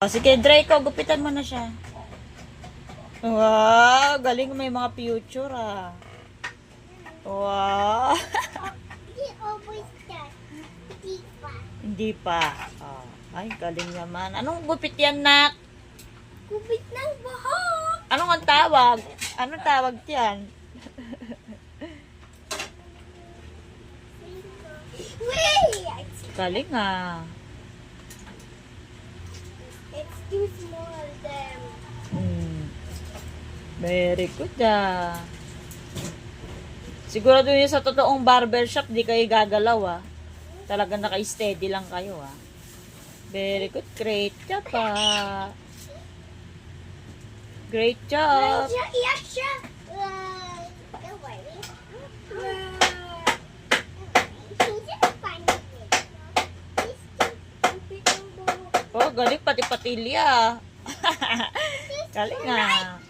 O, sige, Draco, gupitan mo na siya. Wow, galing, may mga future ah. Wow. He always does. Hindi pa. Hindi pa. Oh, ay, galing naman. Anong gupit yan, nak? Gupit ng buhok. Anong ang tawag? Anong tawag yan? Wait! Galing ah. It's too small then. Very good ah. Sigurado yun sa totoong barbershop, di kayo gagalaw ah. Talagang naka-steady lang kayo ah. Very good. Great job ah. Great job. Yaksha! Don't worry. He's just funny. He's too stupid ng buhok. Oh, galing pati patilya. Galing ah.